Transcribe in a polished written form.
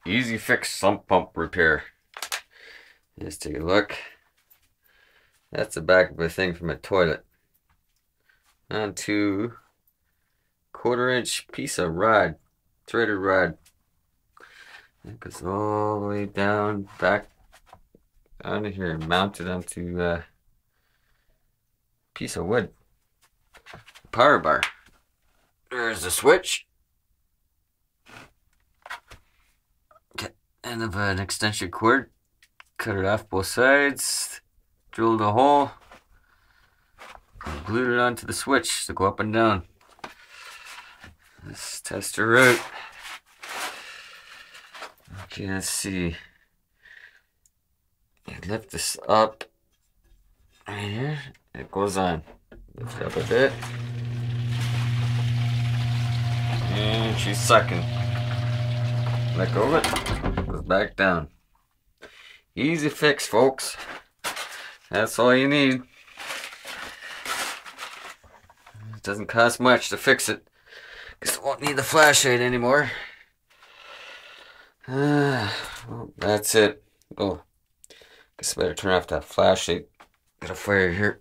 Easy fix sump pump repair. Let's take a look. That's the back of a thing from a toilet. Onto 1/4-inch piece of rod, threaded rod. It goes all the way down, back onto here, mounted onto a piece of wood. Power bar. There's the switch. Okay, end of an extension cord. Cut it off both sides. Drilled a hole. And glued it onto the switch to go up and down. Let's test her out. Okay, let's see. Lift this up. Right here. It goes on. Lift it up a bit. And she's sucking. Let go of it. Goes back down. Easy fix, folks. That's all you need. It doesn't cost much to fix it. Because it won't need the flashlight anymore. Well, that's it. Oh, guess I better turn off that flashlight. Got a fire here.